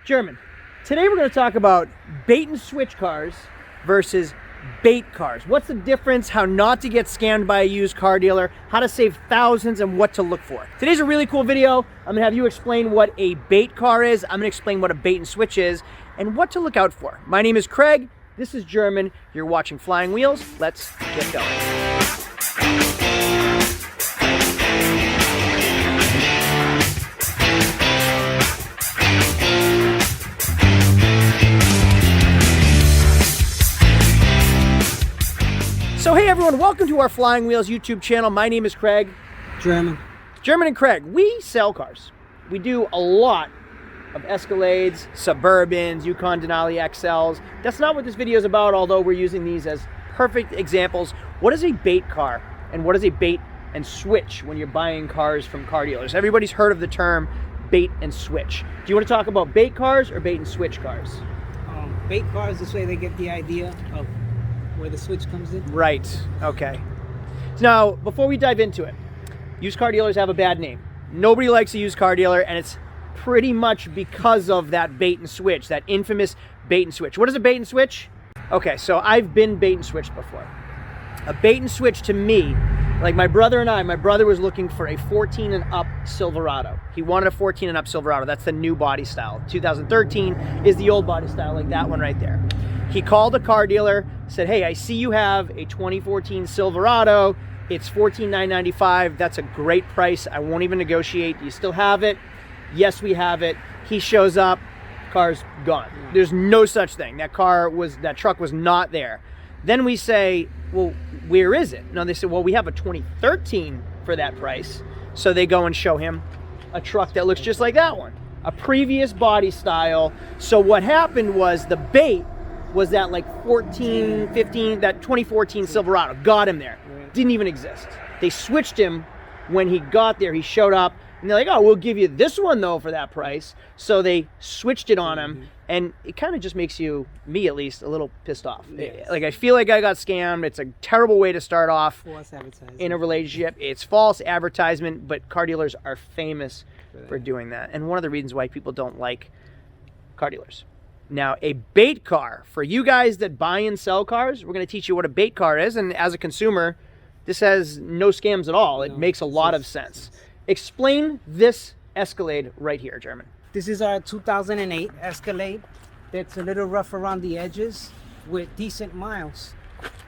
German, today we're going to talk about bait and switch cars versus bait cars. What's the difference, how not to get scammed by a used car dealer, how to save thousands, and what to look for. Today's a really cool video. I'm going to have you explain what a bait car is, I'm going to explain what a bait and switch is, and what to look out for. My name is Craig, this is German, you're watching Flying Wheels. Let's get going. So hey everyone, welcome to our Flying Wheels YouTube channel. My name is Craig. German and Craig. We sell cars. We do a lot of Escalades, Suburbans, Yukon Denali XLs. That's not what this video is about, although we're using these as perfect examples. What is a bait car and what is a bait and switch when you're buying cars from car dealers? Everybody's heard of the term bait and switch. Do you want to talk about bait cars or bait and switch cars? Bait cars, this way they get the idea of where the switch comes in. Right, okay. Now, before we dive into it, used car dealers have a bad name. Nobody likes a used car dealer, and it's pretty much because of that bait and switch, that infamous bait and switch. What is a bait and switch? Okay, so I've been bait and switched before. A bait and switch to me, like my brother was looking for a 14 and up Silverado. He wanted a 14 and up Silverado. That's the new body style. 2013 is the old body style, like that one right there. He called a car dealer, said, hey, I see you have a 2014 Silverado. It's $14,995. That's a great price. I won't even negotiate. Do you still have it? Yes, we have it. He shows up, car's gone. There's no such thing. That truck was not there. Then we say, well, where is it? No, they said, well, we have a 2013 for that price. So they go and show him a truck that looks just like that one, a previous body style. So what happened was the bait was that like 14, 15, that 2014 Silverado got him there. Didn't even exist. They switched him when he got there. He showed up and they're like, oh, we'll give you this one though for that price. So they switched it on him, and it kind of just makes me at least, a little pissed off. Yes. Like I feel like I got scammed. It's a terrible way to start off in a relationship. It's false advertisement, but car dealers are famous for doing that. And one of the reasons why people don't like car dealers. Now, a bait car, for you guys that buy and sell cars, we're going to teach you what a bait car is. And as a consumer, this has no scams at all. It makes a lot of sense. Explain this Escalade right here, German. This is our 2008 Escalade. That's a little rough around the edges with decent miles.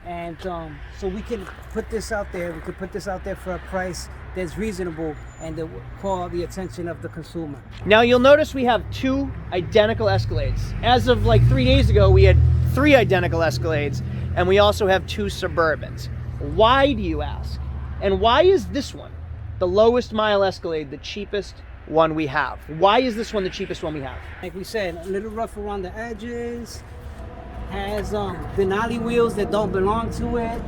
And so we can put this out there. We could put this out there for a price that's reasonable and that will call the attention of the consumer. Now you'll notice we have two identical Escalades. As of like 3 days ago, we had 3 identical Escalades, and we also have 2 Suburbans. Why, do you ask? And why is this one, the lowest mile Escalade, the cheapest one we have? Why is this one the cheapest one we have? Like we said, a little rough around the edges, has Denali wheels that don't belong to it.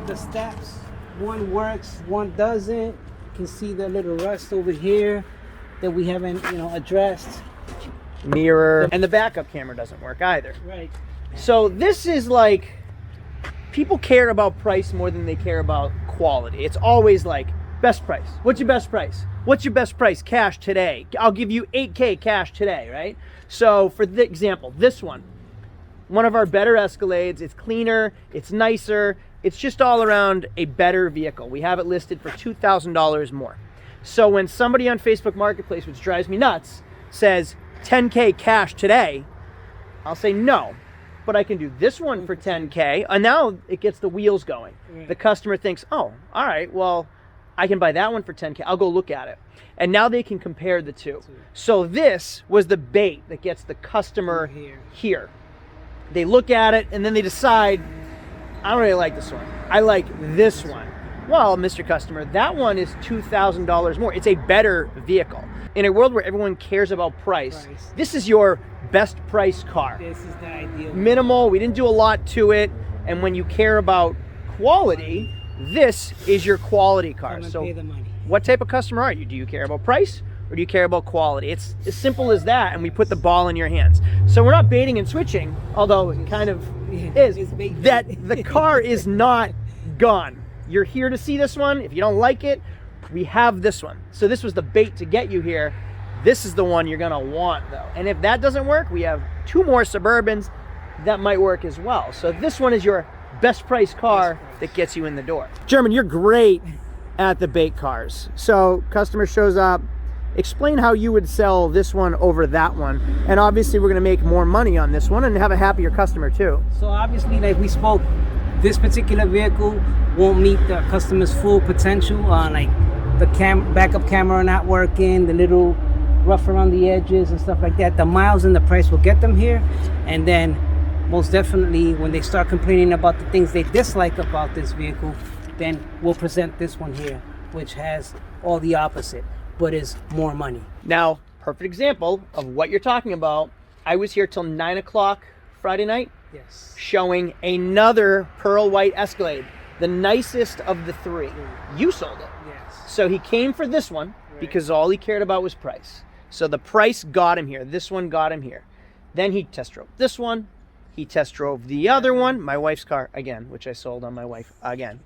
The steps, one works, one doesn't. You can see the little rust over here that we haven't, addressed. Mirror, and the backup camera doesn't work either. Right. So this is like, people care about price more than they care about quality. It's always like, best price. What's your best price? What's your best price? Cash today. I'll give you $8K cash today, right? So for the example, this one of our better Escalades, it's cleaner, it's nicer, it's just all around a better vehicle. We have it listed for $2,000 more. So when somebody on Facebook Marketplace, which drives me nuts, says 10K cash today, I'll say no, but I can do this one for 10K, and now it gets the wheels going. The customer thinks, oh, all right, well, I can buy that one for 10K. I'll go look at it. And now they can compare the two. So this was the bait that gets the customer here. They look at it and then they decide, I don't really like this one. I like this one. Well, Mr. Customer, that one is $2,000 more. It's a better vehicle. In a world where everyone cares about price, this is your best price car. This is the ideal. Minimal, we didn't do a lot to it. And when you care about quality, this is your quality car. So pay the money. What type of customer are you? Do you care about price or do you care about quality? It's as simple as that, and we put the ball in your hands. So we're not baiting and switching, although it kind of is, that the car is not gone. You're here to see this one. If you don't like it, we have this one. So this was the bait to get you here. This is the one you're gonna want though. And if that doesn't work, we have 2 more Suburbans that might work as well. So this one is your best price car that gets you in the door. German, you're great at the bait cars. So customer shows up, explain how you would sell this one over that one. And obviously we're gonna make more money on this one and have a happier customer too. So obviously, like we spoke, this particular vehicle won't meet the customer's full potential. Like the backup camera not working, the little rough around the edges and stuff like that. The miles and the price will get them here. And then most definitely when they start complaining about the things they dislike about this vehicle, then we'll present this one here, which has all the opposite, but is more money. Now, perfect example of what you're talking about. I was here till 9 o'clock Friday night. Yes. Showing another pearl white Escalade, the nicest of the 3. You sold it. Yes. So he came for this one because all he cared about was price. So the price got him here. This one got him here. Then he test drove this one. He test drove the other one, my wife's car again, which I sold on my wife again.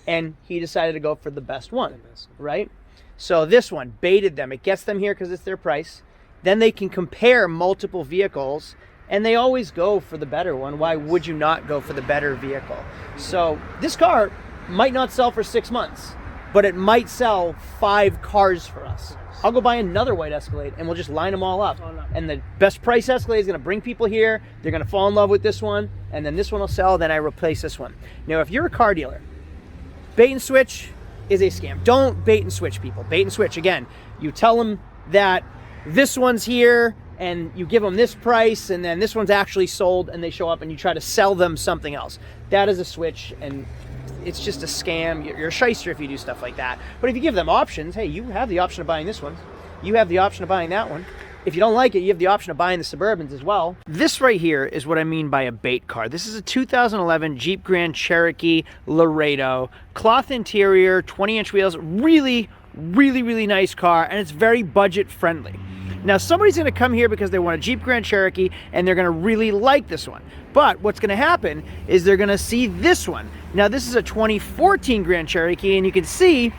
And he decided to go for the best one, right? So this one baited them. It gets them here because it's their price. Then they can compare multiple vehicles and they always go for the better one. Why would you not go for the better vehicle? So this car might not sell for 6 months, but it might sell 5 cars for us. I'll go buy another white Escalade and we'll just line them all up. And the best price Escalade is gonna bring people here. They're gonna fall in love with this one, and then this one will sell, then I replace this one. Now, if you're a car dealer, bait and switch is a scam. Don't bait and switch people. Bait and switch, again, you tell them that this one's here and you give them this price and then this one's actually sold and they show up and you try to sell them something else. That is a switch and it's just a scam. You're a shyster if you do stuff like that. But if you give them options, hey, you have the option of buying this one. You have the option of buying that one. If you don't like it, you have the option of buying the Suburbans as well. This right here is what I mean by a bait car. This is a 2011 Jeep Grand Cherokee Laredo. Cloth interior, 20-inch wheels. Really, really, really nice car, and it's very budget friendly. Now, somebody's going to come here because they want a Jeep Grand Cherokee and they're going to really like this one. But what's going to happen is they're going to see this one. Now, this is a 2014 Grand Cherokee, and you can see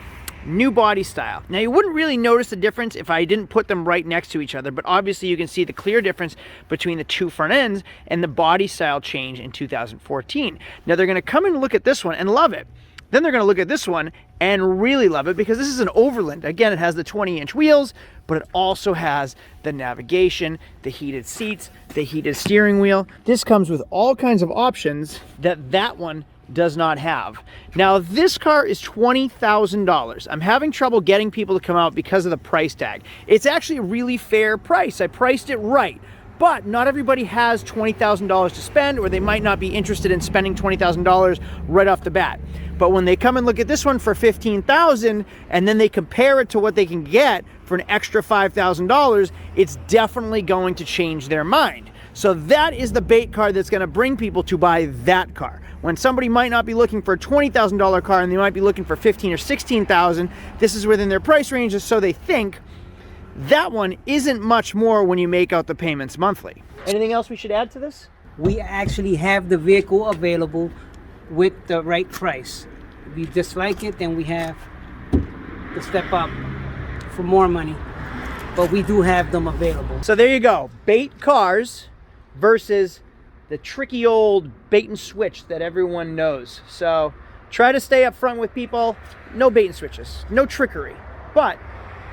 new body style. Now, you wouldn't really notice the difference if I didn't put them right next to each other, but obviously you can see the clear difference between the 2 front ends and the body style change in 2014. Now, they're going to come and look at this one and love it. Then they're going to look at this one and really love it because this is an Overland. Again, it has the 20-inch wheels, but it also has the navigation, the heated seats, the heated steering wheel. This comes with all kinds of options that one does not have. Now, this car is $20,000. I'm having trouble getting people to come out because of the price tag. It's actually a really fair price. I priced it right. But not everybody has $20,000 to spend, or they might not be interested in spending $20,000 right off the bat. But when they come and look at this one for $15,000 and then they compare it to what they can get for an extra $5,000, it's definitely going to change their mind. So that is the bait car that's going to bring people to buy that car. When somebody might not be looking for a $20,000 car and they might be looking for $15,000 or $16,000, this is within their price ranges, so they think that one isn't much more when you make out the payments monthly. Anything else we should add to this? We actually have the vehicle available with the right price. If you dislike it, then we have to step up for more money. But we do have them available. So there you go. Bait cars versus the tricky old bait and switch that everyone knows. So try to stay up front with people. No bait and switches, no trickery, but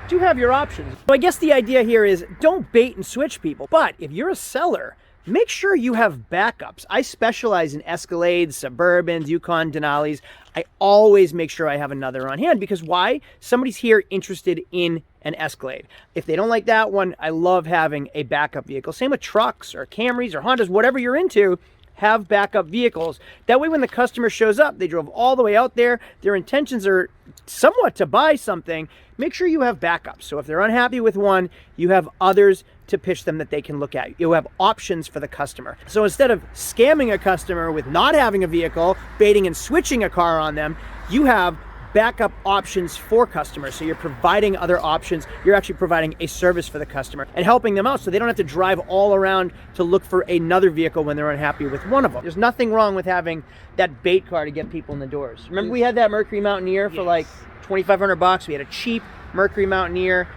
do have your options. So I guess the idea here is don't bait and switch people, but if you're a seller, make sure you have backups. I specialize in Escalades, Suburbans, Yukon, Denalis. I always make sure I have another on hand because why? Somebody's here interested in an Escalade. If they don't like that one, I love having a backup vehicle. Same with trucks or Camrys or Hondas, whatever you're into, have backup vehicles. That way when the customer shows up, they drove all the way out there, their intentions are somewhat to buy something, make sure you have backups. So if they're unhappy with one, you have others to pitch them that they can look at. You have options for the customer. So instead of scamming a customer with not having a vehicle, baiting and switching a car on them, you have backup options for customers. So you're providing other options. You're actually providing a service for the customer and helping them out so they don't have to drive all around to look for another vehicle when they're unhappy with one of them. There's nothing wrong with having that bait car to get people in the doors. Remember we had that Mercury Mountaineer for like $2,500. We had a cheap Mercury Mountaineer.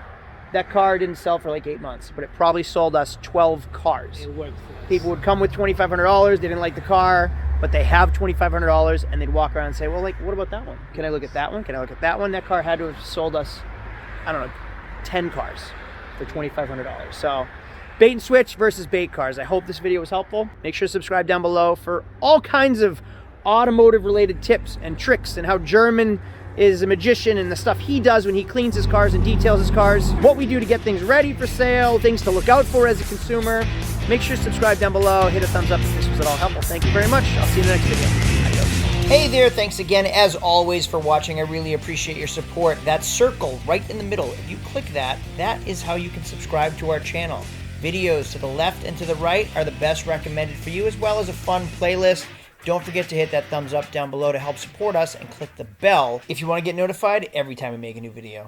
that car didn't sell for like 8 months, but it probably sold us 12 cars. It worked for us. People would come with $2,500, they didn't like the car, but they have $2,500, and they'd walk around and say, well, like, what about that one? Can I look at that one? Can I look at that one? That car had to have sold us, I don't know, 10 cars for $2,500. So bait and switch versus bait cars. I hope this video was helpful. Make sure to subscribe down below for all kinds of automotive related tips and tricks, and how German is a magician and the stuff he does when he cleans his cars and details his cars, what we do to get things ready for sale, things to look out for as a consumer. Make sure to subscribe down below, hit a thumbs up if this was at all helpful. Thank you very much. I'll see you in the next video. Adios. Hey there, thanks again as always for watching. I really appreciate your support. That circle right in the middle, if you click that, that is how you can subscribe to our channel. Videos to the left and to the right are the best recommended for you, as well as a fun playlist. Don't forget to hit that thumbs up down below to help support us, and click the bell if you want to get notified every time we make a new video.